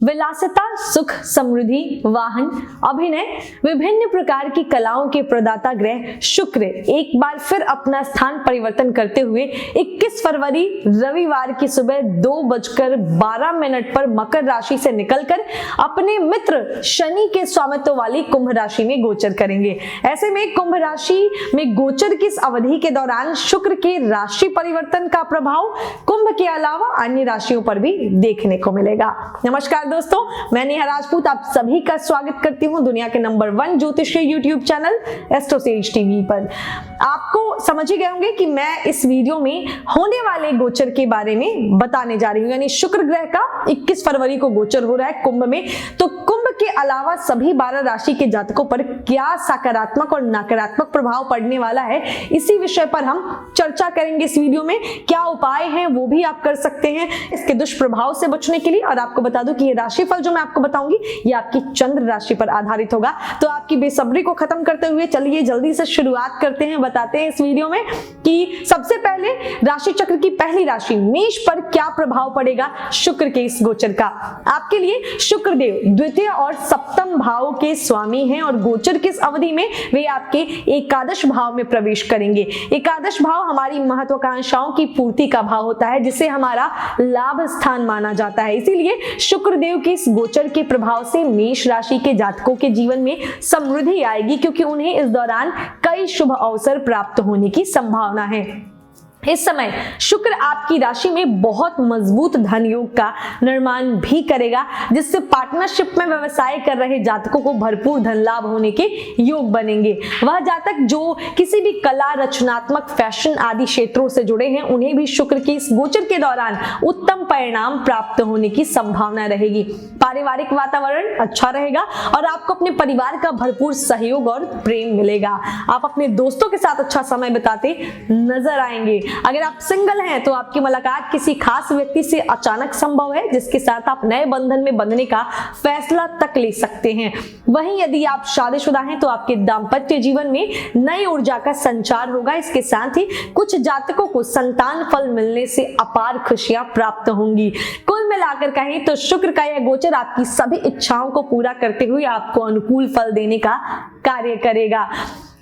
विलासिता, सुख, समृद्धि, वाहन, अभिनय, विभिन्न प्रकार की कलाओं के प्रदाता ग्रह शुक्र एक बार फिर अपना स्थान परिवर्तन करते हुए 21 फरवरी रविवार की सुबह 2:12 पर मकर राशि से निकलकर अपने मित्र शनि के स्वामित्व वाली कुंभ राशि में गोचर करेंगे। ऐसे में कुंभ राशि में गोचर की इस अवधि के दौरान शुक्र के राशि परिवर्तन का प्रभाव कुंभ के अलावा अन्य राशियों पर भी देखने को मिलेगा। नमस्कार दोस्तों, मैं नेहा राजपूत आप सभी का स्वागत करती हूं दुनिया के नंबर 1 ज्योतिषीय यूट्यूब चैनल एस्ट्रोसेज टीवी पर। आपको समझ ही गए होंगे कि मैं इस वीडियो में होने वाले गोचर के बारे में बताने जा रही हूं। यानी शुक्र ग्रह का 21 फरवरी को गोचर हो रहा है कुंभ में, तो कुंभ के अलावा सभी 12 राशि के जातकों पर क्या सकारात्मक और नकारात्मक प्रभाव पड़ने वाला है, इसी विषय पर हम चर्चा करेंगे इस वीडियो में। क्या उपाय हैं वो भी आप कर सकते हैं इसके दुष्प्रभाव से बचने के लिए। और आपको बता दूं कि ये राशिफल जो मैं आपको बताऊंगी ये आपकी चंद्र राशि पर आधारित होगा। तो आपकी बेसब्री को खत्म करते हुए चलिए जल्दी से शुरुआत करते हैं। बताते हैं इस वीडियो में कि सबसे पहले राशि चक्र की पहली राशि मेष पर क्या प्रभाव पड़ेगा शुक्र के इस गोचर का। आपके लिए शुक्र देव द्वितीय और सप्तम भाव के स्वामी हैं और गोचर की इस अवधि में वे आपके एकादश भाव में प्रवेश करेंगे। एकादश भाव हमारी महत्वाकांक्षाओं की पूर्ति का भाव होता है, जिसे हमारा लाभ स्थान माना जाता है। इसीलिए शुक्र देव के इस गोचर के प्रभाव से मेष राशि के जातकों के जीवन में समृद्धि आएगी, क्योंकि उन्हें इस दौरान कई शुभ अवसर प्राप्त होने की संभावना है। इस समय शुक्र आपकी राशि में बहुत मजबूत धन योग का निर्माण भी करेगा, जिससे पार्टनरशिप में व्यवसाय कर रहे जातकों को भरपूर धन लाभ होने के योग बनेंगे। वह जातक जो किसी भी कला, रचनात्मक, फैशन आदि क्षेत्रों से जुड़े हैं, उन्हें भी शुक्र के इस गोचर के दौरान उत्तम परिणाम प्राप्त होने की संभावना रहेगी। पारिवारिक वातावरण अच्छा रहेगा और आपको अपने परिवार का भरपूर सहयोग और प्रेम मिलेगा। आप अपने दोस्तों के साथ अच्छा समय बिताते नजर आएंगे। अगर आप सिंगल हैं तो आपकी मुलाकात किसी खास व्यक्ति से अचानक संभव है, जिसके साथ आप नए बंधन में बंधने का फैसला तक ले सकते हैं। वहीं यदि आप शादीशुदा हैं तो आपके दाम्पत्य जीवन में नई ऊर्जा का संचार होगा। इसके साथ ही कुछ जातकों को संतान फल मिलने से अपार खुशियां प्राप्त होंगी। कुल मिलाकर कहें तो शुक्र का यह गोचर आपकी सभी इच्छाओं को पूरा करते हुए आपको अनुकूल फल देने का कार्य करेगा।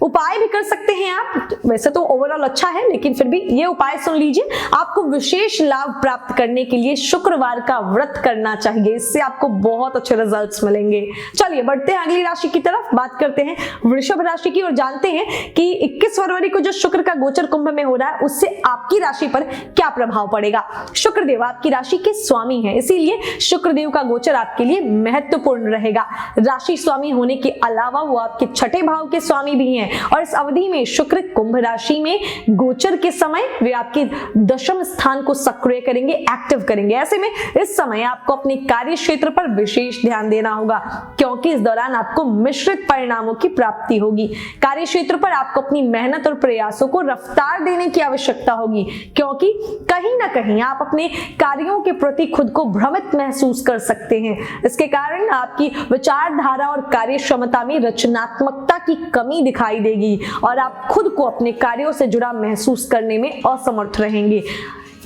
उपाय भी कर सकते हैं आप, वैसे तो ओवरऑल अच्छा है, लेकिन फिर भी ये उपाय सुन लीजिए। आपको विशेष लाभ प्राप्त करने के लिए शुक्रवार का व्रत करना चाहिए, इससे आपको बहुत अच्छे रिजल्ट्स मिलेंगे। चलिए बढ़ते हैं अगली राशि की तरफ, बात करते हैं वृषभ राशि की और जानते हैं कि 21 फरवरी को जो शुक्र का गोचर कुंभ में हो रहा है उससे आपकी राशि पर क्या प्रभाव पड़ेगा। शुक्रदेव आपकी राशि के स्वामी हैं, इसीलिए शुक्रदेव का गोचर आपके लिए महत्वपूर्ण रहेगा। राशि स्वामी होने के अलावा वो आपके छठे भाव के स्वामी भी हैं और इस अवधि में शुक्र कुंभ राशि में गोचर के समय वे आपके दशम स्थान को सक्रिय करेंगे, एक्टिव करेंगे। ऐसे में इस समय आपको अपने कार्य क्षेत्र पर विशेष ध्यान देना होगा, क्योंकि इस दौरान आपको मिश्रित परिणामों की प्राप्ति होगी। कार्य क्षेत्र पर आपको अपनी मेहनत और प्रयासों को रफ्तार देने की आवश्यकता होगी, क्योंकि कहीं ना कहीं आप अपने कार्यों के प्रति खुद को भ्रमित महसूस कर सकते हैं। इसके कारण आपकी विचारधारा और कार्य क्षमता में रचनात्मकता की कमी दिखाई देगी और आप खुद को अपने कार्यों से जुड़ा महसूस करने में असमर्थ रहेंगे।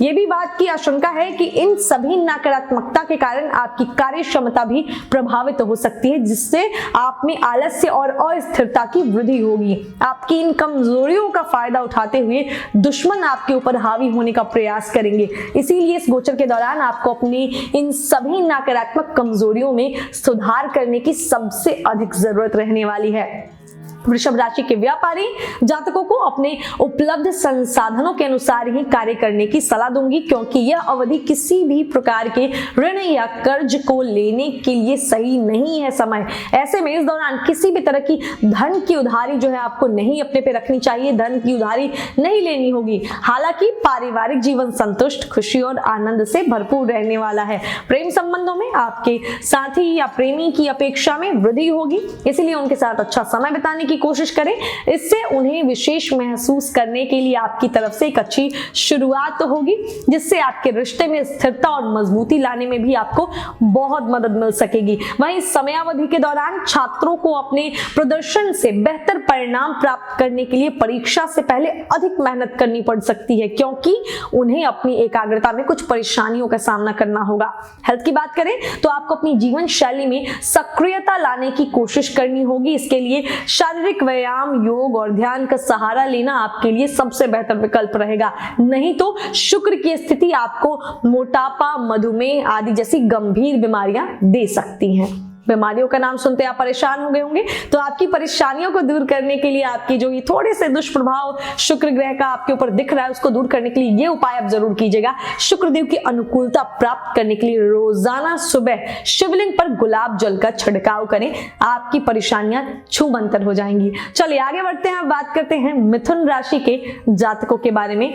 ये भी बात की आशंका है कि इन सभी नकारात्मकता के कारण आपकी कार्य क्षमता भी प्रभावित हो सकती है, जिससे आप में आलस्य और अस्थिरता की वृद्धि होगी। आपकी इन कमजोरियों का फायदा उठाते हुए दुश्मन आपके ऊपर हावी होने का प्रयास करेंगे। इसीलिए इस गोचर के दौरान आपको अपनी इन सभी नकारात्मक कमजोरियों में सुधार करने की सबसे अधिक जरूरत रहने वाली है। वृषभ राशि के व्यापारी जातकों को अपने उपलब्ध संसाधनों के अनुसार ही कार्य करने की सलाह दूंगी, क्योंकि यह अवधि किसी भी प्रकार के ऋण या कर्ज को लेने के लिए सही नहीं है समय। ऐसे में इस दौरान किसी भी तरह की धन की उधारी जो है आपको नहीं अपने पे रखनी चाहिए, धन की उधारी नहीं लेनी होगी। हालांकि पारिवारिक जीवन संतुष्ट, खुशी और आनंद से भरपूर रहने वाला है। प्रेम संबंधों में आपके साथी या प्रेमी की अपेक्षा में वृद्धि होगी, इसलिए उनके साथ अच्छा समय बिताने की कोशिश करें। इससे उन्हें विशेष महसूस करने के लिए आपकी तरफ से एक अच्छी शुरुआत होगी, जिससे आपके रिश्ते में स्थिरता और मजबूती लाने में भी आपको बहुत मदद मिल सकेगी। वहीं समयावधि के दौरान छात्रों को अपने प्रदर्शन से बेहतर परिणाम प्राप्त करने के लिए परीक्षा से पहले अधिक मेहनत करनी पड़ सकती है, क्योंकि उन्हें अपनी एकाग्रता में कुछ परेशानियों का सामना करना होगा। हेल्थ की बात करें तो आपको अपनी जीवन शैली में सक्रियता लाने की कोशिश करनी होगी। इसके लिए शारीरिक व्यायाम, योग और ध्यान का सहारा लेना आपके लिए सबसे बेहतर विकल्प रहेगा। नहीं तो शुक्र की स्थिति आपको मोटापा, मधुमेह आदि जैसी गंभीर बीमारियां दे सकती हैं। बीमारियों का नाम सुनते आप परेशान हो गए होंगे, तो आपकी परेशानियों को दूर करने के लिए, आपकी जो ये थोड़े से दुष्प्रभाव शुक्र ग्रह का आपके ऊपर दिख रहा है, उसको दूर करने के लिए ये उपाय आप जरूर कीजिएगा। शुक्रदेव की अनुकूलता प्राप्त करने के लिए रोजाना सुबह शिवलिंग पर गुलाब जल का छिड़काव करें, आपकी परेशानियां छूमंतर हो जाएंगी। चलिए आगे बढ़ते हैं, बात करते हैं मिथुन राशि के जातकों के बारे में।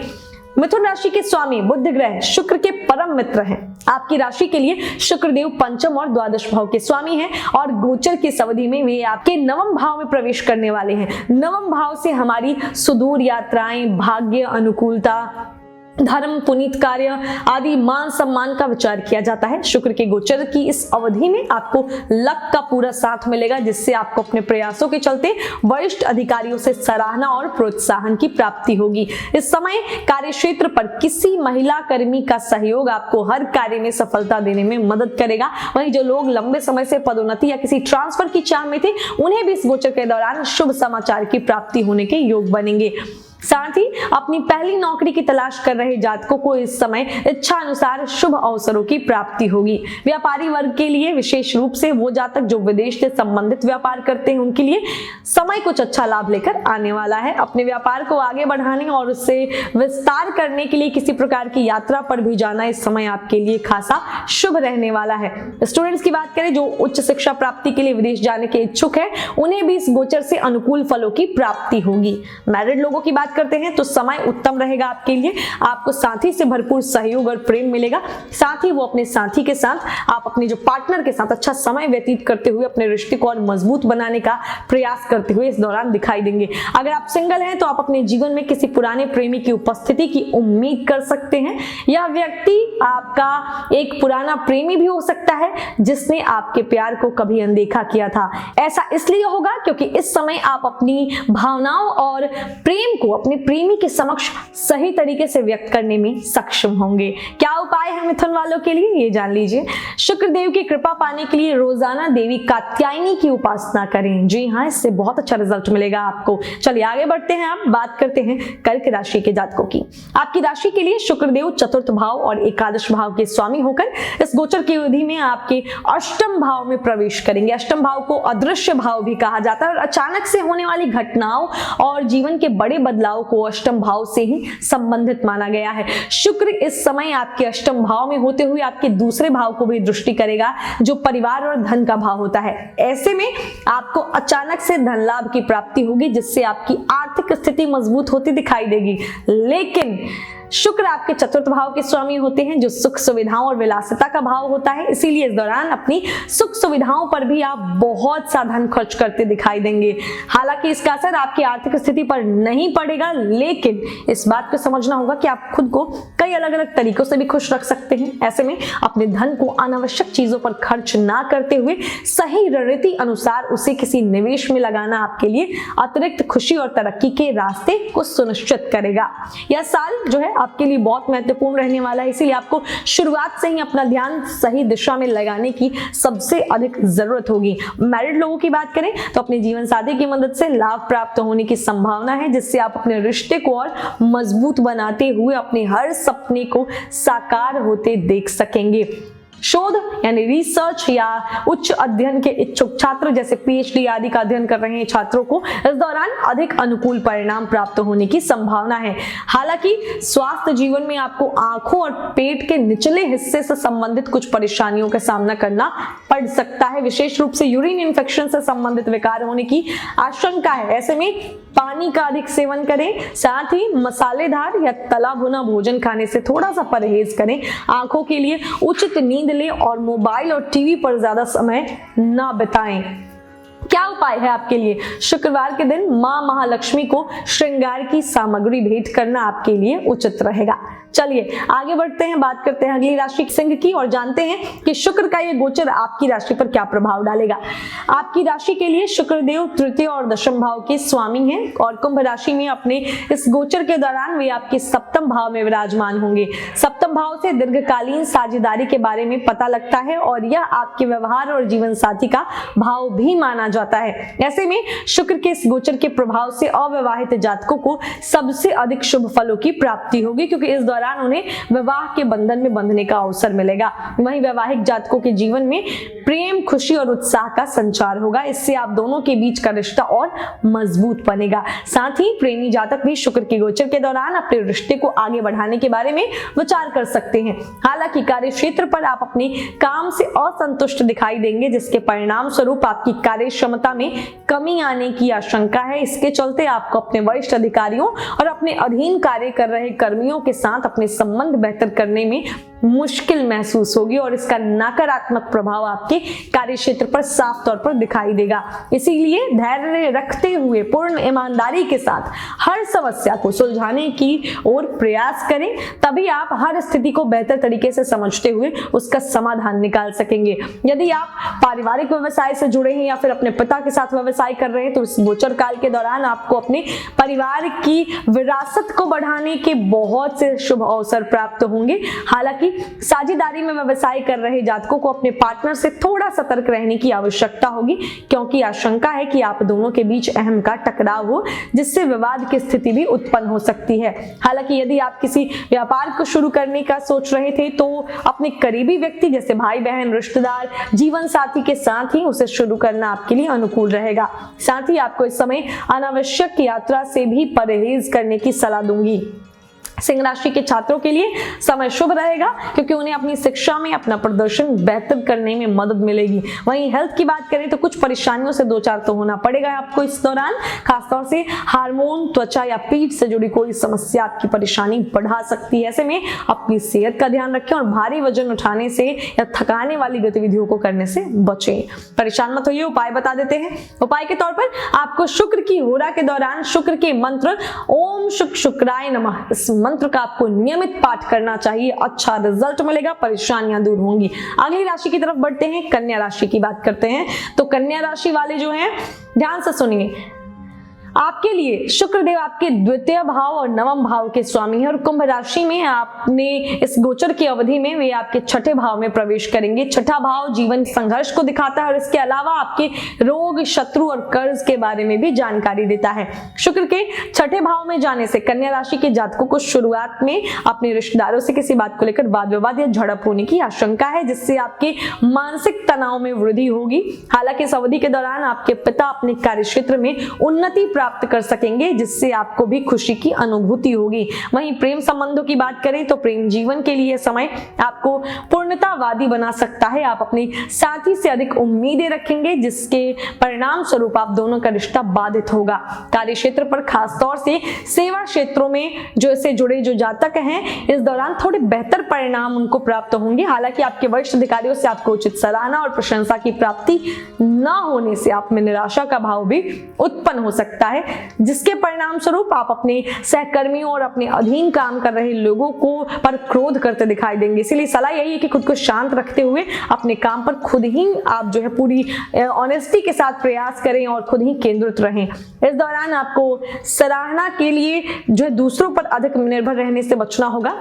मिथुन राशि के स्वामी बुध ग्रह शुक्र के परम मित्र हैं। आपकी राशि के लिए शुक्रदेव पंचम और द्वादश भाव के स्वामी हैं और गोचर की अवधि में वे आपके नवम भाव में प्रवेश करने वाले हैं। नवम भाव से हमारी सुदूर यात्राएं, भाग्य, अनुकूलता, धर्म, पुनीत कार्य आदि, मान सम्मान का विचार किया जाता है। शुक्र के गोचर की इस अवधि में आपको लक का पूरा साथ मिलेगा, जिससे आपको अपने प्रयासों के चलते वरिष्ठ अधिकारियों से सराहना और प्रोत्साहन की प्राप्ति होगी। इस समय कार्य क्षेत्र पर किसी महिला कर्मी का सहयोग आपको हर कार्य में सफलता देने में मदद करेगा। वहीं जो लोग लंबे समय से पदोन्नति या किसी ट्रांसफर की चाह में थे, उन्हें भी इस गोचर के दौरान शुभ समाचार की प्राप्ति होने के योग बनेंगे। साथ ही अपनी पहली नौकरी की तलाश कर रहे जातकों को इस समय इच्छा अनुसार शुभ अवसरों की प्राप्ति होगी। व्यापारी वर्ग के लिए, विशेष रूप से वो जातक जो विदेश से संबंधित व्यापार करते हैं, उनके लिए समय कुछ अच्छा लाभ लेकर आने वाला है। अपने व्यापार को आगे बढ़ाने और उससे विस्तार करने के लिए किसी प्रकार की यात्रा पर भी जाना इस समय आपके लिए खासा शुभ रहने वाला है। स्टूडेंट्स की बात करें जो उच्च शिक्षा प्राप्ति के लिए विदेश जाने के इच्छुक है, उन्हें भी इस गोचर से अनुकूल फलों की प्राप्ति होगी। मैरिड लोगों की बात करते हैं तो समय उत्तम रहेगा आपके लिए। आपको साथी से भरपूर सहयोग और प्रेम मिलेगा। साथ ही वो अपने साथी के साथ, आप अपने जो पार्टनर के साथ अच्छा समय व्यतीत करते हुए अपने रिश्ते को और मजबूत बनाने का प्रयास करते हुए इस दौरान दिखाई देंगे। अगर आप सिंगल हैं तो आप अपने जीवन में किसी पुराने प्रेमी की उपस्थिति की उम्मीद कर सकते हैं। यह व्यक्ति आपका एक पुराना प्रेमी भी हो सकता है जिसने आपके प्यार को कभी अनदेखा किया था। ऐसा इसलिए होगा क्योंकि इस समय आप अपनी भावनाओं और प्रेम को अपने प्रेमी के समक्ष सही तरीके से व्यक्त करने में सक्षम होंगे। क्या उपाय है मिथुन वालों के लिए, ये जान लीजिए। शुक्रदेव की कृपा पाने के लिए रोजाना देवी कात्यायनी की उपासना करें। जी हाँ, इससे बहुत अच्छा रिजल्ट मिलेगा आपको। चलिए आगे बढ़ते हैं, आप बात करते हैं कर्क राशि के जातकों की। आपकी राशि के लिए शुक्रदेव चतुर्थ भाव और एकादश भाव के स्वामी होकर इस गोचर की अवधि में आपके अष्टम भाव में प्रवेश करेंगे। अष्टम भाव को अदृश्य भाव भी कहा जाता है और अचानक से होने वाली घटनाओं और जीवन के बड़े बदलाव को अष्टम भाव से ही संबंधित माना गया है। शुक्र इस समय आपके अष्टम भाव में होते हुए आपके दूसरे भाव को भी दृष्टि करेगा, जो परिवार और धन का भाव होता है। ऐसे में आपको अचानक से धन लाभ की प्राप्ति होगी, जिससे आपकी आर्थिक स्थिति मजबूत होती दिखाई देगी। लेकिन शुक्र आपके चतुर्थ भाव के स्वामी होते हैं, जो सुख सुविधाओं और विलासिता का भाव होता है। इसीलिए इस दौरान अपनी सुख सुविधाओं पर भी आप बहुत सा धन खर्च करते दिखाई देंगे। हालांकि इसका असर आपकी आर्थिक स्थिति पर नहीं पड़ेगा, लेकिन इस बात को समझना होगा कि आप खुद को कई अलग अलग तरीकों से भी खुश रख सकते हैं। ऐसे में अपने धन को अनावश्यक चीजों पर खर्च ना करते हुए सही रणनीति अनुसार उसे किसी निवेश में लगाना आपके लिए अतिरिक्त खुशी और तरक्की के रास्ते को सुनिश्चित करेगा। यह साल जो है आपके लिए बहुत महत्वपूर्ण रहने वाला है, इसीलिए आपको शुरुआत से ही अपना ध्यान सही दिशा में लगाने की सबसे अधिक जरूरत होगी। मैरिड लोगों की बात करें तो अपने जीवन साथी की मदद से लाभ प्राप्त होने की संभावना है, जिससे आप अपने रिश्ते को और मजबूत बनाते हुए अपने हर सपने को साकार होते देख सकेंगे। शोध यानी रिसर्च या उच्च अध्ययन के इच्छुक छात्र, जैसे पीएचडी आदि का अध्ययन कर रहे हैं छात्रों को इस दौरान अधिक अनुकूल परिणाम प्राप्त होने की संभावना है। हालांकि स्वास्थ्य जीवन में आपको आंखों और पेट के निचले हिस्से से संबंधित कुछ परेशानियों का सामना करना पड़ सकता है। विशेष रूप से यूरिन इन्फेक्शन से संबंधित विकार होने की आशंका है। ऐसे में पानी का अधिक सेवन करें, साथ ही मसालेदार या तला भुना भोजन खाने से थोड़ा सा परहेज करें। आंखों के लिए उचित नींद लें और मोबाइल और टीवी पर ज्यादा समय ना बिताएं। क्या उपाय है आपके लिए? शुक्रवार के दिन मां महालक्ष्मी को श्रृंगार की सामग्री भेंट करना आपके लिए उचित रहेगा। चलिए आगे बढ़ते हैं, बात करते हैं अगली राशि सिंह की और जानते हैं कि शुक्र का ये गोचर आपकी राशि पर क्या प्रभाव डालेगा। आपकी राशि के लिए शुक्रदेव तृतीय और दशम भाव के स्वामी हैं और कुंभ राशि में अपने इस गोचर के दौरान वे आपके सप्तम भाव में विराजमान होंगे। सप्तम भाव से दीर्घकालीन साझेदारी के बारे में पता लगता है और यह आपके व्यवहार और जीवन साथी का भाव भी माना जाता है। ऐसे में शुक्र के इस गोचर के प्रभाव से अविवाहित जातकों को सबसे अधिक शुभ फलों की प्राप्ति होगी, क्योंकि इस दौरान उन्हें विवाह के बंधन में बंधने का अवसर मिलेगा। वहीं वैवाहिक जातकों के जीवन में प्रेम, खुशी और उत्साह का संचार होगा। इससे आप दोनों के बीच का रिश्ता और मजबूत बनेगा। साथ ही प्रेमी जातक भी शुक्र के गोचर के दौरान अपने रिश्ते को आगे बढ़ाने के बारे में विचार कर सकते हैं। हालांकि कार्य क्षेत्र पर आप अपने काम से असंतुष्ट दिखाई देंगे, जिसके परिणाम स्वरूप आपकी कार्य क्षमता में कमी आने की आशंका है। इसके चलते आपको अपने वरिष्ठ अधिकारियों और अपने अधीन कार्य कर रहे कर्मियों के साथ अपने संबंध बेहतर करने में मुश्किल महसूस होगी और इसका नकारात्मक प्रभाव आपके कार्य क्षेत्र पर साफ तौर पर दिखाई देगा। इसीलिए धैर्य रखते हुए पूर्ण ईमानदारी के साथ हर समस्या को सुलझाने की ओर प्रयास करें, तभी आप हर स्थिति को बेहतर तरीके से समझते हुए उसका समाधान निकाल सकेंगे। यदि आप पारिवारिक व्यवसाय से जुड़े हैं या फिर अपने पिता के साथ व्यवसाय कर रहे हैं तो इस गोचर काल के दौरान आपको अपने परिवार की विरासत को बढ़ाने के बहुत से शुभ अवसर प्राप्त होंगे। हालांकि साझेदारी में व्यवसाय कर रहे जातकों को अपने पार्टनर से थोड़ा सतर्क रहने की आवश्यकता होगी, क्योंकि आशंका है कि आप दोनों के बीच अहम का टकराव हो, जिससे विवाद की स्थिति भी उत्पन्न हो सकती है। हालांकि यदि आप किसी व्यापार को शुरू करने का सोच रहे थे तो अपने करीबी व्यक्ति जैसे भाई बहन, रिश्तेदार, जीवन साथी के साथ ही उसे शुरू करना आपके लिए अनुकूल रहेगा। साथ ही आपको इस समय अनावश्यक यात्रा से भी परहेज करने की सलाह दूंगी। सिंह राशि के छात्रों के लिए समय शुभ रहेगा, क्योंकि उन्हें अपनी शिक्षा में अपना प्रदर्शन बेहतर करने में मदद मिलेगी। वहीं हेल्थ की बात करें तो कुछ परेशानियों से दो चार तो होना पड़ेगा आपको इस दौरान। खासतौर से हार्मोन, त्वचा या पीठ से जुड़ी कोई समस्या आपकी परेशानी बढ़ा सकती है। ऐसे में अपनी सेहत का ध्यान रखें और भारी वजन उठाने से या थकाने वाली गतिविधियों को करने से बचें। परेशान मत होइए, उपाय बता देते हैं। उपाय के तौर पर आपको शुक्र की होरा के दौरान शुक्र के मंत्र ओम शुक्राय नमः, इस मंत्र का आपको नियमित पाठ करना चाहिए। अच्छा रिजल्ट मिलेगा, परेशानियां दूर होंगी। अगली राशि की तरफ बढ़ते हैं, कन्या राशि की बात करते हैं। तो कन्या राशि वाले जो हैं ध्यान से सुनिए, आपके लिए शुक्रदेव आपके द्वितीय भाव और नवम भाव के स्वामी हैं और कुंभ राशि में आपने इस गोचर की अवधि में वे आपके छठे भाव में प्रवेश करेंगे। छठा भाव जीवन संघर्ष को दिखाता है और इसके अलावा आपके रोग, शत्रु और कर्ज के बारे में भी जानकारी देता है। शुक्र के छठे भाव में जाने से कन्या राशि के जातकों को शुरुआत में अपने रिश्तेदारों से किसी बात को लेकर वाद विवाद या झड़प होने की आशंका है, जिससे आपके मानसिक तनाव में वृद्धि होगी। हालांकि इस अवधि के दौरान आपके पिता अपने कार्य क्षेत्र में उन्नति प्राप्त कर सकेंगे, जिससे आपको भी खुशी की अनुभूति होगी। वहीं प्रेम संबंधों की बात करें तो प्रेम जीवन के लिए समय आपको पूर्णतावादी बना सकता है। आप अपने साथी से अधिक उम्मीदें रखेंगे, जिसके परिणाम स्वरूप आप दोनों का रिश्ता बाधित होगा। कार्य क्षेत्र पर खासतौर से सेवा क्षेत्रों में जो इससे जुड़े जो जातक हैं, इस दौरान थोड़े बेहतर परिणाम उनको प्राप्त होंगे। हालांकि आपके वरिष्ठ अधिकारियों से आपको उचित सराहना और प्रशंसा की प्राप्ति न होने से आप में निराशा का भाव भी उत्पन्न हो सकता है, जिसके परिणाम स्वरूप आप अपने सहकर्मियों और अपने अधीन काम कर रहे लोगों को पर क्रोध करते दिखाई देंगे। इसलिए सलाह यही है कि खुद को शांत रखते हुए अपने काम पर खुद ही आप जो है पूरी ऑनेस्टी के साथ प्रयास करें और खुद ही केंद्रित रहें। इस दौरान आपको सराहना के लिए जो है दूसरों पर अधिक निर्भर रहने से बचना होगा,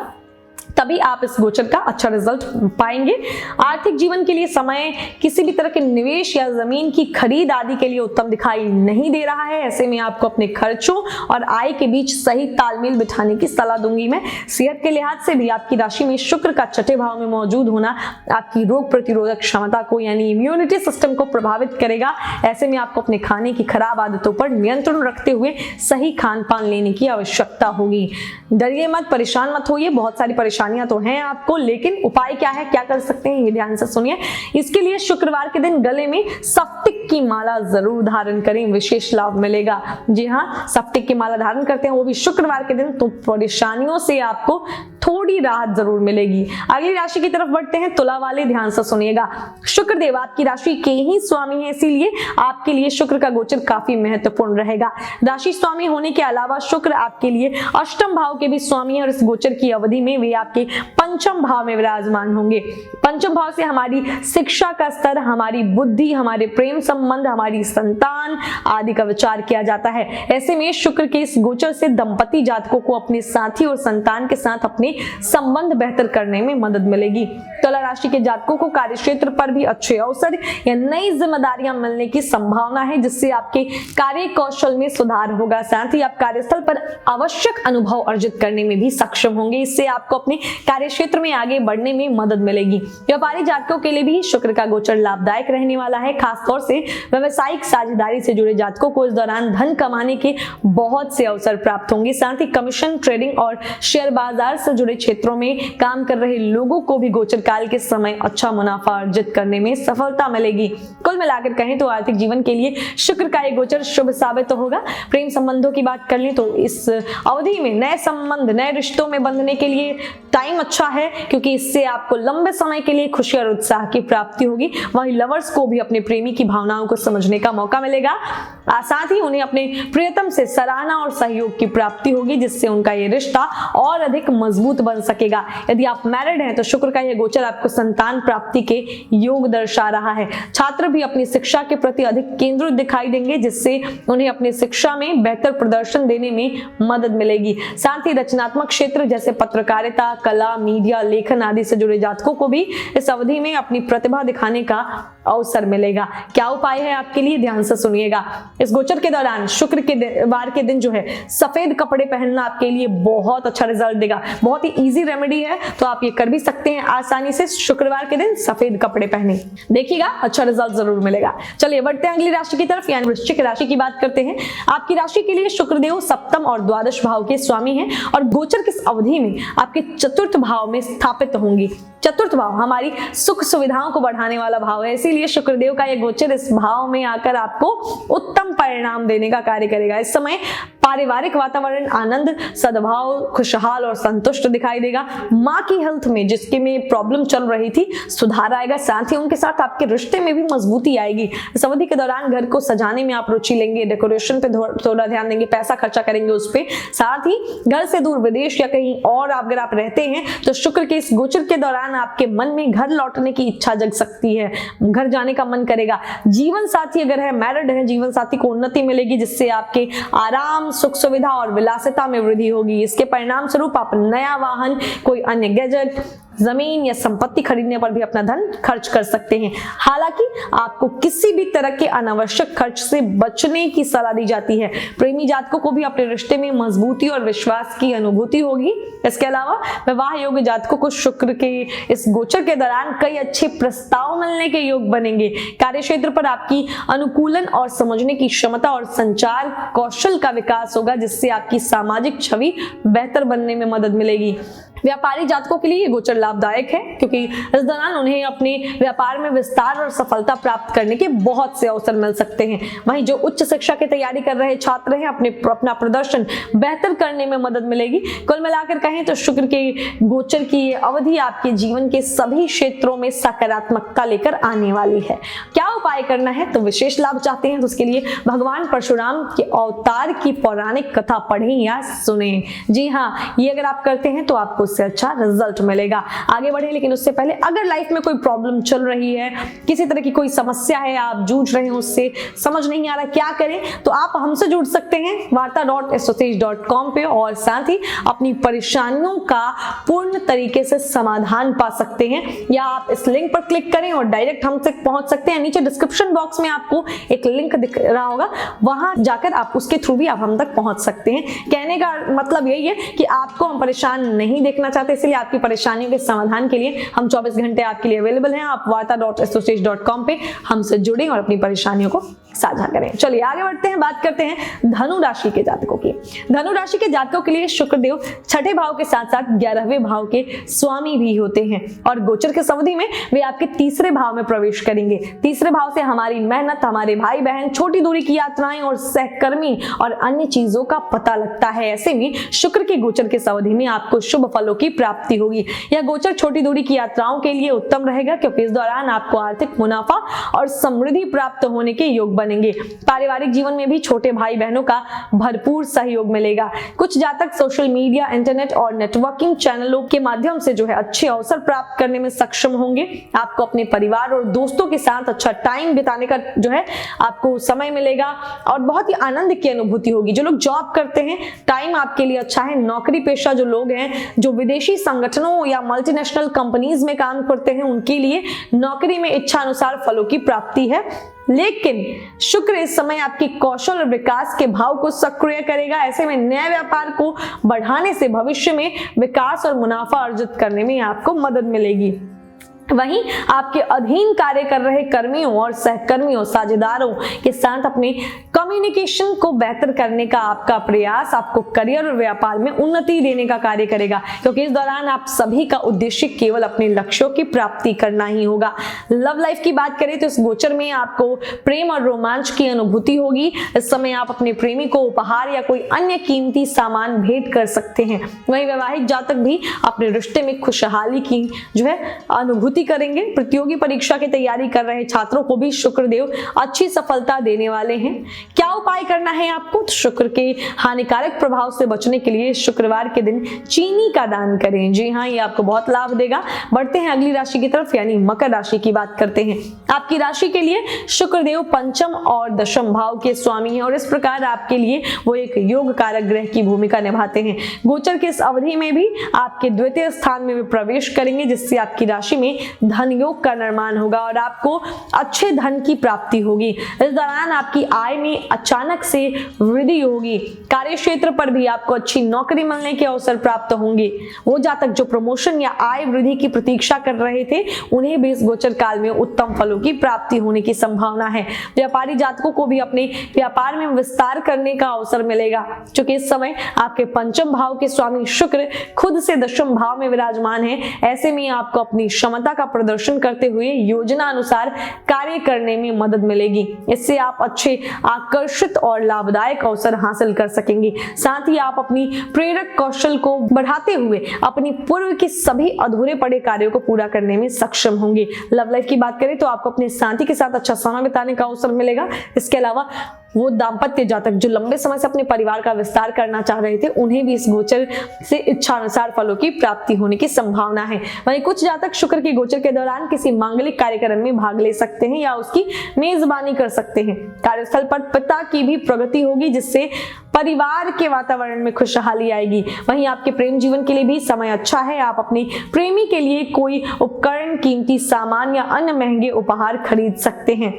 तभी आप इस गोचर का अच्छा रिजल्ट पाएंगे। आर्थिक जीवन के लिए समय किसी भी तरह के निवेश या जमीन की खरीद आदि के लिए उत्तम दिखाई नहीं दे रहा है। ऐसे में आपको अपने खर्चों और आय के बीच सही तालमेल बिठाने की सलाह दूंगी मैं। सेहत के लिहाज से भी आपकी राशि में शुक्र का छठे भाव में मौजूद होना आपकी रोग प्रतिरोधक क्षमता को यानी इम्यूनिटी सिस्टम को प्रभावित करेगा। ऐसे में आपको अपने खाने की खराब आदतों पर नियंत्रण रखते हुए सही खान पान लेने की आवश्यकता होगी। डरिए मत, परेशान मत होइए, बहुत सारी परेशानियां तो हैं आपको, लेकिन उपाय क्या है, क्या कर सकते हैं, ये ध्यान से सुनिए। इसके लिए शुक्रवार के दिन गले में स्फटिक सफ्टिक की माला जरूर धारण करें, विशेष लाभ मिलेगा। जी हाँ, सफ्टिक की माला धारण करते हैं वो भी शुक्रवार के दिन, तो परेशानियों से आपको थोड़ी राहत जरूर मिलेगी। अगली राशि की तरफ बढ़ते हैं, तुला वाले, ध्यान से सुनिएगा। शुक्र देव आपकी राशि के ही स्वामी है, इसीलिए आपके लिए शुक्र का गोचर काफी महत्वपूर्ण रहेगा। राशि स्वामी होने के अलावा शुक्र आपके लिए अष्टम भाव के भी स्वामी है और इस गोचर की अवधि में वे आपके पंचम भाव में विराजमान होंगे। पंचम भाव से हमारी शिक्षा का स्तर, हमारी बुद्धि, हमारे प्रेम संबंध, हमारी संतान आदि का विचार किया जाता है। ऐसे में शुक्र के इस गोचर से दंपति जातकों को अपने साथी और संतान के साथ अपने संबंध बेहतर करने में मदद मिलेगी। तुला राशि के जातकों को कार्य क्षेत्र पर भी अच्छे अवसर या नई जिम्मेदारियां मिलने की संभावना है, जिससे आपके कार्य कौशल में सुधार होगा। साथ ही आप कार्यस्थल पर आवश्यक अनुभव अर्जित करने में भी सक्षम होंगे। इससे आपको अपने कार्य क्षेत्र में आगे बढ़ने में मदद मिलेगी। व्यापारी जातकों के लिए भी शुक्र का गोचर लाभदायक रहने वाला है। खासतौर से व्यवसायिक साझेदारी से जुड़े जातकों को इस दौरान धन कमाने के बहुत से अवसर प्राप्त होंगे। साथ ही कमीशन, ट्रेडिंग और शेयर बाजार से जुड़े क्षेत्रों में काम कर रहे लोगों को भी गोचर काल के समय अच्छा मुनाफा अर्जित करने में सफलता मिलेगी। कुल मिलाकर कहें तो आर्थिक जीवन के लिए शुक्र का यह गोचर शुभ साबित होगा। प्रेम संबंधों की बात कर लें तो इस अवधि में नए संबंध, नए रिश्तों में बंधने के लिए टाइम अच्छा है, क्योंकि इससे आपको लंबे समय के लिए खुशी और उत्साह की प्राप्ति होगी। वहीं लवर्स को भी अपने प्रेमी की भावनाओं को समझने का मौका मिलेगा। साथ ही उन्हें अपने प्रियतम से सराहना और सहयोग की प्राप्ति होगी, जिससे उनका ये रिश्ता और अधिक मजबूत बन सकेगा। यदि आप मैरिड हैं तो शुक्र का यह गोचर आपको संतान प्राप्ति के योग दर्शा रहा है। छात्र भी अपनी शिक्षा के प्रति अधिक केंद्रित दिखाई देंगे, जिससे उन्हें अपनी शिक्षा में बेहतर प्रदर्शन देने में मदद मिलेगी। साथ ही रचनात्मक क्षेत्र जैसे पत्रकारिता, कला, मीडिया, लेखन आदि से जुड़े जातकों को भी इस अवधि में अपनी प्रतिभा दिखाने का अवसर मिलेगा। क्या उपाय है आपके लिए, ध्यान से सुनिएगा। इस गोचर के दौरान शुक्र के वार के दिन जो है सफेद कपड़े पहनना आपके लिए बहुत अच्छा रिजल्ट देगा। बहुत ही इजी रेमेडी है, तो आप ये कर भी सकते हैं आसानी से। शुक्रवार के दिन सफेद कपड़े पहने, देखिएगा अच्छा रिजल्ट जरूर मिलेगा। चलिए बढ़ते हैं अगली राशि की तरफ, यानी वृश्चिक राशि की बात करते हैं। आपकी राशि के लिए शुक्रदेव सप्तम और द्वादश भाव के स्वामी हैं और गोचर किस अवधि में आपके चतुर्थ भाव में स्थापित होंगी। चतुर्थ भाव हमारी सुख सुविधाओं को बढ़ाने वाला भाव है, इसीलिए शुक्रदेव का यह गोचर इस भाव में आकर आपको उत्तम परिणाम देने का कार्य करेगा। इस समय पारिवारिक वातावरण आनंद, सद्भाव, खुशहाल और संतुष्ट दिखाई देगा। माँ की हेल्थ में जिसके में प्रॉब्लम चल रही थी सुधार आएगा। साथ ही उनके साथ आपके रिश्ते में भी मजबूती आएगी। इस अवधि के दौरान घर को सजाने में आप रुचि लेंगे, डेकोरेशन पे थोड़ा ध्यान देंगे, पैसा खर्चा करेंगे उस पे। साथ ही घर से दूर विदेश या कहीं और अगर आप रहते हैं तो शुक्र के इस गोचर के दौरान आपके मन में घर लौटने की इच्छा जग सकती है, घर जाने का मन करेगा। जीवन साथी अगर है, मैरिड है, जीवन साथी को उन्नति मिलेगी, जिससे आपके आराम, सुख सुविधा और विलासिता में वृद्धि होगी। इसके परिणाम स्वरूप आप नया वाहन, कोई अन्य गैजेट, जमीन या संपत्ति खरीदने पर भी अपना धन खर्च कर सकते हैं। हालांकि आपको किसी भी तरह के अनावश्यक खर्च से बचने की सलाह दी जाती है। प्रेमी जातकों को भी अपने रिश्ते में मजबूती और विश्वास की अनुभूति होगी। इसके अलावा विवाह योग्य जातकों को शुक्र के इस गोचर के दौरान कई अच्छे प्रस्ताव मिलने के योग बनेंगे। कार्य क्षेत्र पर आपकी अनुकूलन और समझने की क्षमता और संचार कौशल का विकास होगा, जिससे आपकी सामाजिक छवि बेहतर बनने में मदद मिलेगी। व्यापारी जातकों के लिए ये गोचर लाभदायक है, क्योंकि इस दौरान उन्हें अपने व्यापार में विस्तार और सफलता प्राप्त करने के बहुत से अवसर मिल सकते हैं। वहीं जो उच्च शिक्षा की तैयारी कर रहे छात्र हैं, अपना प्रदर्शन बेहतर करने में मदद मिलेगी। कुल मिलाकर कहें तो शुक्र के गोचर की अवधि आपके जीवन के सभी क्षेत्रों में सकारात्मकता लेकर आने वाली है। क्या उपाय करना है, तो विशेष लाभ चाहते हैं तो उसके लिए भगवान परशुराम के अवतार की पौराणिक कथा पढ़ें या सुने। जी हाँ, ये अगर आप करते हैं तो आपको उससे अच्छा रिजल्ट मिलेगा। आगे बढ़े, लेकिन उससे पहले अगर लाइफ में कोई प्रॉब्लम चल रही है, किसी तरह की कोई समस्या है, आप जूझ रहे हैं, उससे समझ नहीं आ रहा क्या करें, तो आप हमसे जुड़ सकते हैं varta.astrosage.com पे और साथ ही अपनी परेशानियों का पूर्ण तरीके से समाधान पा सकते हैं। या आप इस लिंक पर क्लिक करें और डायरेक्ट हमसे पहुंच सकते हैं। नीचे डिस्क्रिप्शन बॉक्स में आपको एक लिंक दिख रहा होगा, वहां जाकर आप उसके थ्रू भी आप हम तक पहुंच सकते हैं। कहने का मतलब यही है कि आपको हम परेशान नहीं देखना चाहते, इसलिए आपकी परेशानियों के समाधान के लिए हम 24 घंटे आपके लिए अवेलेबल हैं। आप varta.astrosage.com पे हमसे जुड़ें और अपनी परेशानियों को साझा करें। चलिए आगे बढ़ते हैं, बात करते हैं धनु राशि के जातकों की। धनु राशि के जातकों के लिए शुक्रदेव छठे भाव के साथ साथ 11वें भाव के स्वामी भी होते हैं और गोचर के अवधि में वे आपके तीसरे भाव में प्रवेश करेंगे। तीसरे भाव से हमारी मेहनत, हमारे भाई बहन, छोटी दूरी की यात्राएं और सहकर्मी और अन्य चीजों का पता लगता है। ऐसे में शुक्र के गोचर के अवधि में आपको शुभ फलों की प्राप्ति होगी। यह गोचर छोटी दूरी की यात्राओं के लिए उत्तम रहेगा क्योंकि इस दौरान आपको आर्थिक मुनाफा और समृद्धि प्राप्त होने के योग बनेंगे। पारिवारिक जीवन में भी छोटे भाई बहनों का भरपूर सहयोग मिलेगा। कुछ जातक सोशल मीडिया, इंटरनेट और नेटवर्किंग चैनलों के माध्यम से जो है अच्छे अवसर प्राप्त करने में सक्षम होंगे। आपको अपने परिवार और दोस्तों के साथ अच्छा टाइम बिताने का जो है आपको समय मिलेगा और बहुत ही आनंद की अनुभूति होगी। जो लोग जॉब करते हैं, टाइम आपके लिए अच्छा है। नौकरी पेशा जो लोग हैं, जो विदेशी संगठनों या मल्टीनेशनल कंपनीज में काम करते हैं, उनके लिए नौकरी में इच्छा अनुसार फलों की प्राप्ति है। लेकिन शुक्र इस समय आपकी कौशल और विकास के भाव को सक्रिय करेगा। ऐसे में नए व्यापार को बढ़ाने से भविष्य में विकास और मुनाफा अर्जित करने में आपको मदद मिलेगी। वहीं आपके अधीन कार्य कर रहे कर्मियों और सहकर्मियों, साझेदारों के साथ अपने कम्युनिकेशन को बेहतर करने का आपका प्रयास आपको करियर और व्यापार में उन्नति देने का कार्य करेगा क्योंकि इस दौरान आप सभी का उद्देश्य केवल अपने लक्ष्यों की प्राप्ति करना ही होगा। लव लाइफ की बात करें तो इस गोचर में आपको प्रेम और रोमांच की अनुभूति होगी। इस समय आप अपने प्रेमी को उपहार या कोई अन्य कीमती सामान भेंट कर सकते हैं। वहीं वैवाहिक जातक भी अपने रिश्ते में खुशहाली की जो है अनुभूति करेंगे। प्रतियोगी परीक्षा की तैयारी कर रहे छात्रों को भी शुक्रदेव अच्छी सफलता देने वाले हैं। क्या उपाय करना है आपको? तो शुक्र के हानिकारक प्रभाव से बचने के लिए शुक्रवार के दिन चीनी का दान करें। जी हाँ, ये आपको बहुत लाभ देगा। बढ़ते हैं अगली राशि की तरफ, यानी मकर राशि की बात करते हैं। आपकी राशि के लिए शुक्रदेव पंचम और दशम भाव के स्वामी हैं और इस प्रकार आपके लिए वो एक योग कारक ग्रह की भूमिका निभाते हैं। गोचर के इस अवधि में भी आपके द्वितीय स्थान में वे प्रवेश करेंगे जिससे आपकी राशि में धन योग का निर्माण होगा और आपको अच्छे धन की प्राप्ति होगी। इस दौरान आपकी आय में अचानक से वृद्धि होगी। कार्य क्षेत्र पर भी आपको अच्छी नौकरी मिलने के अवसर प्राप्त होंगे। वो जातक जो प्रमोशन या आय वृद्धि की प्रतीक्षा कर रहे थे, उन्हें भी इस गोचर काल में उत्तम फलों की प्राप्ति होने की संभावना है। व्यापारी जातकों को भी अपने व्यापार में विस्तार करने का अवसर मिलेगा क्योंकि इस समय आपके पंचम भाव के स्वामी शुक्र खुद से दशम भाव में विराजमान है। ऐसे में आपको अपनी क्षमता का प्रदर्शन करते हुए योजना अनुसार कार्य करने में मदद मिलेगी। इससे आप अच्छे आकर्षित और लाभदायक अवसर हासिल कर सकेंगे। साथ ही आप अपनी प्रेरक कौशल को बढ़ाते हुए अपनी पूर्व के सभी अधूरे पड़े कार्यों को पूरा करने में सक्षम होंगे। लव लाइफ की बात करें तो आपको अपने साथी के साथ अच्छा समय बिताने का अवसर मिलेगा। इसके अलावा वो दाम्पत्य जातक जो लंबे समय से अपने परिवार का विस्तार करना चाह रहे थे, उन्हें भी इस गोचर से इच्छा अनुसार फलों की प्राप्ति होने की संभावना है। वहीं कुछ जातक शुक्र के गोचर के दौरान किसी मांगलिक कार्यक्रम में भाग ले सकते हैं या उसकी मेजबानी कर सकते हैं। कार्यस्थल पर पिता की भी प्रगति होगी जिससे परिवार के वातावरण में खुशहाली आएगी। वहीं आपके प्रेम जीवन के लिए भी समय अच्छा है। आप अपने प्रेमी के लिए कोई उपकरण, कीमती सामान या अन्य महंगे उपहार खरीद सकते हैं।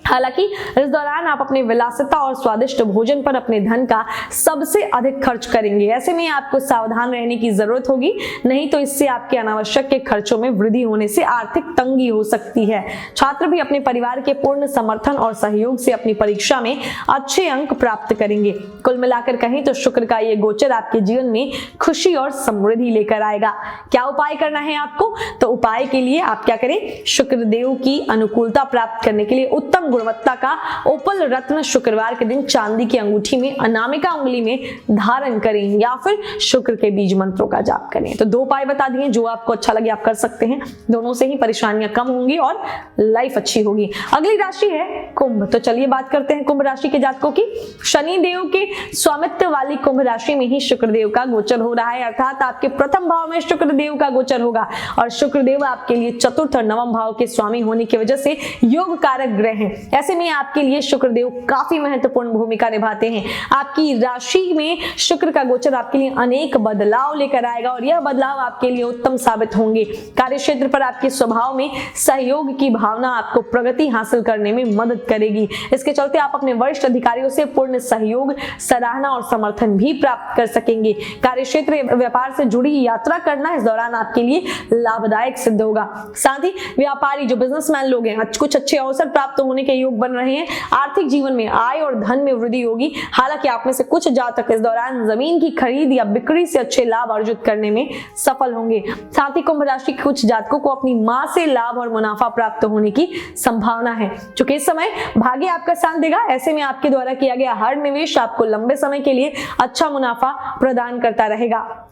हालांकि इस दौरान आप अपने विलासिता और स्वादिष्ट भोजन पर अपने धन का सबसे अधिक खर्च करेंगे। ऐसे में आपको सावधान रहने की जरूरत होगी, नहीं तो इससे आपके अनावश्यक के खर्चों में वृद्धि होने से आर्थिक तंगी हो सकती है। छात्र भी अपने परिवार के पूर्ण समर्थन और सहयोग से अपनी परीक्षा में अच्छे अंक प्राप्त करेंगे। कुल मिलाकर कहें तो शुक्र का ये गोचर आपके जीवन में खुशी और समृद्धि लेकर आएगा। क्या उपाय करना है आपको? तो उपाय के लिए आप क्या करें? शुक्रदेव की अनुकूलता प्राप्त करने के लिए उत्तम गुणवत्ता का ओपल रत्न शुक्रवार के दिन चांदी की अंगूठी में अनामिका उंगली में धारण करें या फिर शुक्र के बीज मंत्रों का जाप करें। तो दो उपाय बता दिए, जो आपको अच्छा लगे आप कर सकते हैं। दोनों से ही परेशानियां कम होंगी और लाइफ अच्छी होगी। अगली राशि है कुंभ। तो चलिए बात करते हैं कुंभ राशि के जातकों की। शनि देव के स्वामित्व वाली कुंभ राशि में ही शुक्रदेव का गोचर हो रहा है, अर्थात आपके प्रथम भाव में शुक्रदेव का गोचर होगा और शुक्रदेव आपके लिए चतुर्थ और नवम भाव के स्वामी होने की वजह से योग कारक ग्रह हैं। ऐसे में आपके लिए शुक्रदेव काफी महत्वपूर्ण भूमिका निभाते हैं। आपकी राशि में शुक्र का गोचर आपके लिए अनेक बदलाव लेकर आएगा और यह बदलाव आपके लिए उत्तम साबित होंगे। कार्यक्षेत्र पर आपके स्वभाव में सहयोग की भावना आपको प्रगति हासिल करने में मदद करेगी। इसके चलते आप अपने वरिष्ठ अधिकारियों से पूर्ण सहयोग, सराहना और समर्थन भी प्राप्त कर सकेंगे। कार्यक्षेत्र व्यापार से जुड़ी यात्रा करना इस दौरान आपके लिए लाभदायक सिद्ध होगा। साथ ही व्यापारी जो बिजनेसमैन लोग हैं, कुछ अच्छे अवसर प्राप्त होने के योग बन रहे हैं। आर्थिक जीवन में आय और धन में वृद्धि होगी। हालांकि आप में से कुछ जातक इस दौरान जमीन की खरीद या बिक्री से अच्छे लाभ अर्जित करने में सफल होंगे। साथ ही कुंभ राशि के कुछ जातकों को अपनी मां से लाभ और मुनाफा प्राप्त होने की संभावना है। चूंकि इस समय भाग्य आपका साथ देगा, ऐसे में आपके द्वारा किया गया हर निवेश आपको लंबे समय के लिए अच्छा मुनाफा प्रदान करता रहेगा।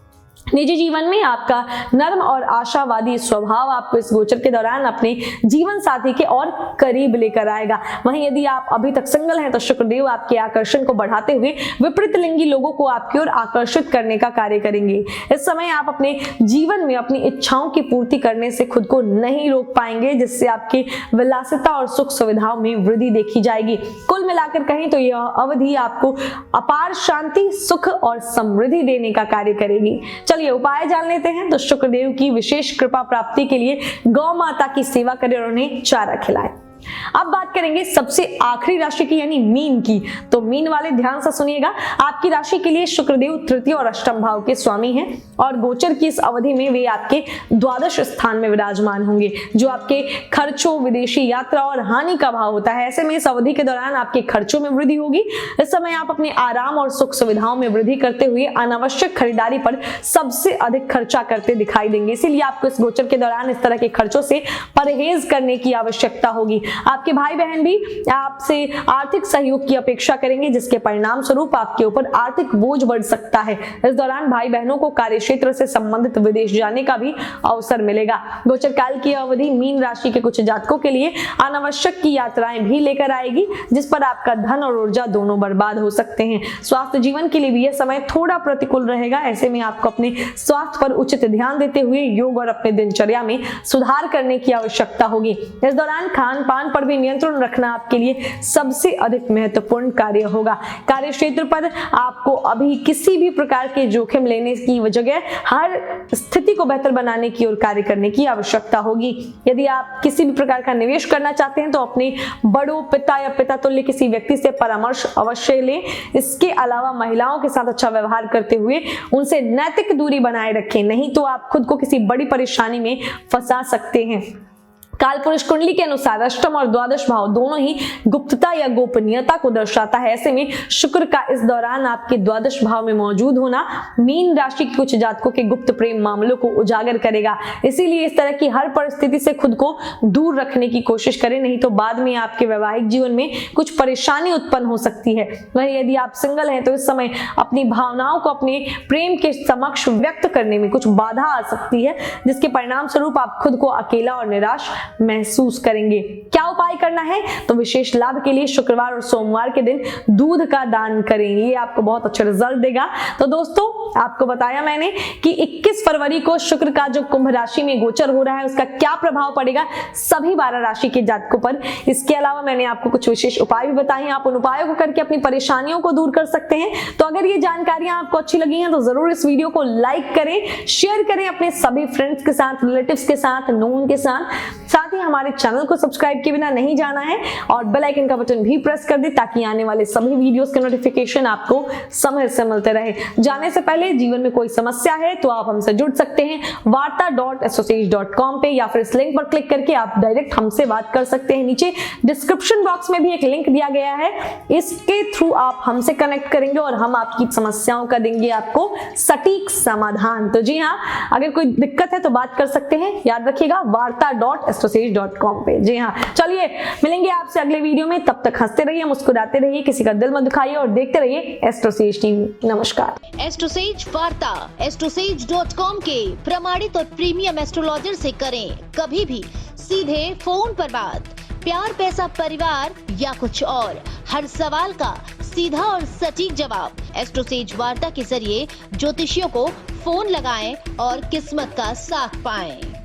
निजी जीवन में आपका नर्म और आशावादी स्वभाव आपको इस गोचर के दौरान अपने जीवन साथी के और करीब लेकर आएगा। वहीं यदि आप अभी तक सिंगल हैं तो शुक्रदेव आपके आकर्षण को बढ़ाते हुए विपरीत लिंगी लोगों को आपकी ओर आकर्षित करने का कार्य करेंगे। इस समय आप अपने जीवन में अपनी इच्छाओं की पूर्ति करने से खुद को नहीं रोक पाएंगे, जिससे आपकी विलासिता और सुख सुविधाओं में वृद्धि देखी जाएगी। कुल मिलाकर कहें तो यह अवधि आपको अपार शांति, सुख और समृद्धि देने का कार्य करेगी। चलिए उपाय जान लेते हैं। तो शुक्रदेव की विशेष कृपा प्राप्ति के लिए गौ माता की सेवा करें और उन्हें चारा खिलाएं। अब बात करेंगे सबसे आखिरी राशि की यानी मीन की। तो मीन वाले ध्यान से सुनिएगा, आपकी राशि के लिए शुक्रदेव तृतीय और अष्टम भाव के स्वामी हैं और गोचर की इस अवधि में वे आपके द्वादश स्थान में विराजमान होंगे, जो आपके खर्चों, विदेशी यात्रा और हानि का भाव होता है। ऐसे में इस अवधि के दौरान आपके खर्चों में वृद्धि होगी। इस समय आप अपने आराम और सुख सुविधाओं में वृद्धि करते हुए अनावश्यक खरीदारी पर सबसे अधिक खर्चा करते दिखाई देंगे। इसीलिए आपको इस गोचर के दौरान इस तरह के खर्चों से परहेज करने की आवश्यकता होगी। आपके भाई बहन भी आपसे आर्थिक सहयोग की अपेक्षा करेंगे, जिसके परिणाम स्वरूप आपके ऊपर आर्थिक बोझ बढ़ सकता है। इस दौरान भाई बहनों को कार्य क्षेत्र से संबंधित विदेश जाने का भी अवसर मिलेगा। गोचर काल की अवधि मीन राशि के कुछ जातकों के लिए अनावश्यक की यात्राएं भी लेकर आएगी, जिस पर आपका धन और ऊर्जा दोनों बर्बाद हो सकते हैं। स्वास्थ्य जीवन के लिए भी यह समय थोड़ा प्रतिकूल रहेगा। ऐसे में आपको अपने स्वास्थ्य पर उचित ध्यान देते हुए योग और अपने दिनचर्या में सुधार करने की आवश्यकता होगी। इस दौरान खान पान पर भी नियंत्रण रखना आपके लिए सबसे अधिक महत्वपूर्ण कार्य होगा। कार्य क्षेत्र पर आपको अभी किसी भी प्रकार के जोखिम लेने की जगह हर स्थिति को बेहतर बनाने की ओर कार्य करने की आवश्यकता होगी। यदि आप किसी भी प्रकार का निवेश करना चाहते हैं तो अपने बड़ों, पिता या पिता तुल्य किसी व्यक्ति से परामर्श अवश्य लें। इसके अलावा महिलाओं के साथ अच्छा व्यवहार करते हुए उनसे नैतिक दूरी बनाए रखें, नहीं तो आप खुद को किसी बड़ी परेशानी में फंसा सकते हैं। काल पुरुष कुंडली के अनुसार अष्टम और द्वादश भाव दोनों ही गुप्तता या गोपनीयता को दर्शाता है। ऐसे में शुक्र का इस दौरान आपके द्वादश भाव में मौजूद होना मीन राशि के कुछ जातकों के गुप्त प्रेम मामलों को उजागर करेगा। इसीलिए इस तरह की हर परिस्थिति से खुद को दूर रखने की कोशिश करें, नहीं तो बाद में आपके वैवाहिक जीवन में कुछ परेशानी उत्पन्न हो सकती है। वहीं यदि आप सिंगल हैं तो इस समय अपनी भावनाओं को अपने प्रेम के समक्ष व्यक्त करने में कुछ बाधा आ सकती है, जिसके परिणाम स्वरूप आप खुद को अकेला और निराश महसूस करेंगे। क्या उपाय करना है? तो विशेष लाभ के लिए शुक्रवार और सोमवार के दिन दूध का दान करें, ये आपको बहुत अच्छा रिजल्ट देगा। तो दोस्तों, आपको बताया मैंने कि 21 फरवरी को शुक्र का जो कुंभ राशि में गोचर हो रहा है उसका क्या प्रभाव पड़ेगा सभी 12 राशि के जातकों पर। इसके अलावा मैंने आपको कुछ विशेष उपाय भी बताए हैं, आप उन उपायों को करके अपनी परेशानियों को दूर कर सकते हैं। तो अगर ये जानकारियां आपको अच्छी लगी हैं तो जरूर इस वीडियो को लाइक करें, शेयर करें अपने सभी फ्रेंड्स के साथ, रिलेटिव्स के साथ, नोन के साथ ही हमारे चैनल को सब्सक्राइब किए बिना नहीं जाना है और बेल आइकन का बटन भी प्रेस कर दे ताकि आने वाले सभी वीडियोस के नोटिफिकेशन आपको समय से मिलते रहे। जाने से पहले जीवन में कोई समस्या है तो आप हमसे जुड़ सकते हैं varta.astrosage.com पे, या फिर इस लिंक पर क्लिक करके आप डायरेक्ट हमसे बात कर सकते हैं। नीचे डिस्क्रिप्शन बॉक्स में भी एक लिंक दिया गया है, इसके थ्रू आप हमसे कनेक्ट करेंगे और हम आपकी समस्याओं का देंगे आपको सटीक समाधान। तो जी हाँ, अगर कोई दिक्कत है तो बात कर सकते हैं। याद रखिएगा varta.astrosage.com पे। जी हाँ, चलिए मिलेंगे आपसे अगले वीडियो में। तब तक हंसते रहिए, मुस्कुराते रहिए, किसी का दिल मत दुखाइए और देखते रहिए एस्ट्रोसेज टीवी। नमस्कार। एस्ट्रोसेज वार्ता astrosage.com के प्रमाणित और प्रीमियम एस्ट्रोलॉजर से करें कभी भी सीधे फोन पर बात। प्यार, पैसा, परिवार या कुछ और, हर सवाल का सीधा और सटीक जवाब। एस्ट्रोसेज वार्ता के जरिए ज्योतिषियों को फोन लगाएं और किस्मत का साथ पाएं।